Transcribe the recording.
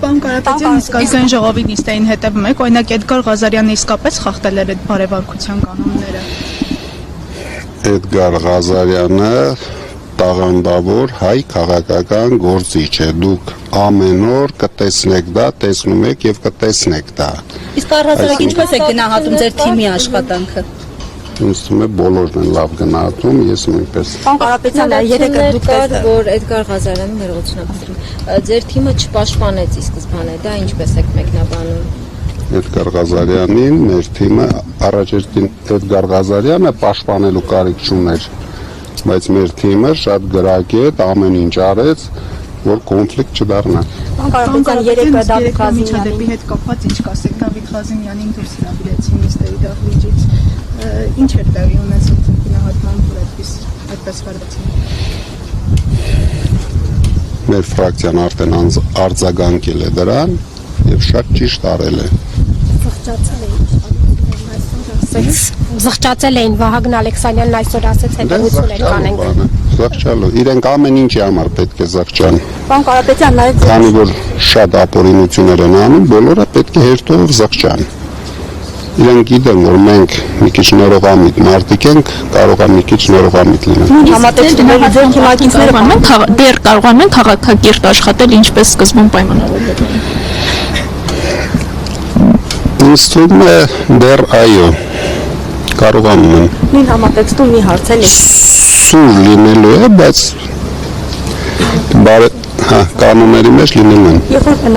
Պարոն Կարապետյան, իսկ ազգային ժողովի նիստերին հետևում եք, օրինակ Էդգար Ղազարյանը իսկապես խախտել էր այդ բարևարկության կանոնները։ Էդգար Ղազարյանը տաղանդավոր հայ քաղաքական գործիչ է, դուք ամեն օր կտեսնեք դա, տեսնում եք եւ կտեսնեք դա։ Իսկ առհասարակ ինչպես եք գնահատում ձեր թիմի աշխատանքը։ Ինձ թվում է բոլորն են լավ գնահատում, ես նույնպես։ Պարոն Կարապետյան, երեկ դուք տեսել, որ Էդգար Ղազարյանը ներողություն, ձեր թիմը չպաշտպանեց ի սկզբանե, դա ինչպես եք մեկնաբանում։ Էդգար Ղազարյանին մեր թիմը առաջերտին Էդգար Ղազարյանը պաշտպանելու կարիք չուներ, բայց մեր թիմը շատ գրագետ ամեն ինչ արեց, որ կոնֆլիկտ չդառնա։ Պարոն Կարապետյան, երեկ Դավիթ Ղազարյանի հետ կապված ինչ կասեք, Դավիթ Ղազարյանին դուրս հրավիրեցին նիստերի դահլիճից, ինչ էր տեղի ունեցել գնահատման, որ այդպես վարվեցին։ Մեր ֆրակցիան արդեն արձագանքել է դրան եւ շատ ճիշտ արել է։ Զղջացել էին Վահագն Ալեքսանյանն այսօր ասեց հետևություններ կանենք։ Զղջալու, իրենք ամեն ինչի համար պետք է զղջան։ Պարոն Կարապետյան, նաև Քանի որ շատ ապօրինություններ են անում, բոլորը պետք է հերթով զղջան։ Իրենք գիտեն, որ մենք մի քիչ ներողամիտ մարդիկ ենք, կարող է մի քիչ ներողամիտ լինել։ համատեքստում ձեր թիմակիցները դեռ կարողանում են քաղաքակիրթ աշխատել ինչպես սկզբում պայմանավորվել։ Ինձ թվում է դեռ այո, կարողանում են։ նույն համատեքստում մի հարց էլի։ Սուր լինելու է, բայց կանոնների մեջ լինելու են։ Երբ որ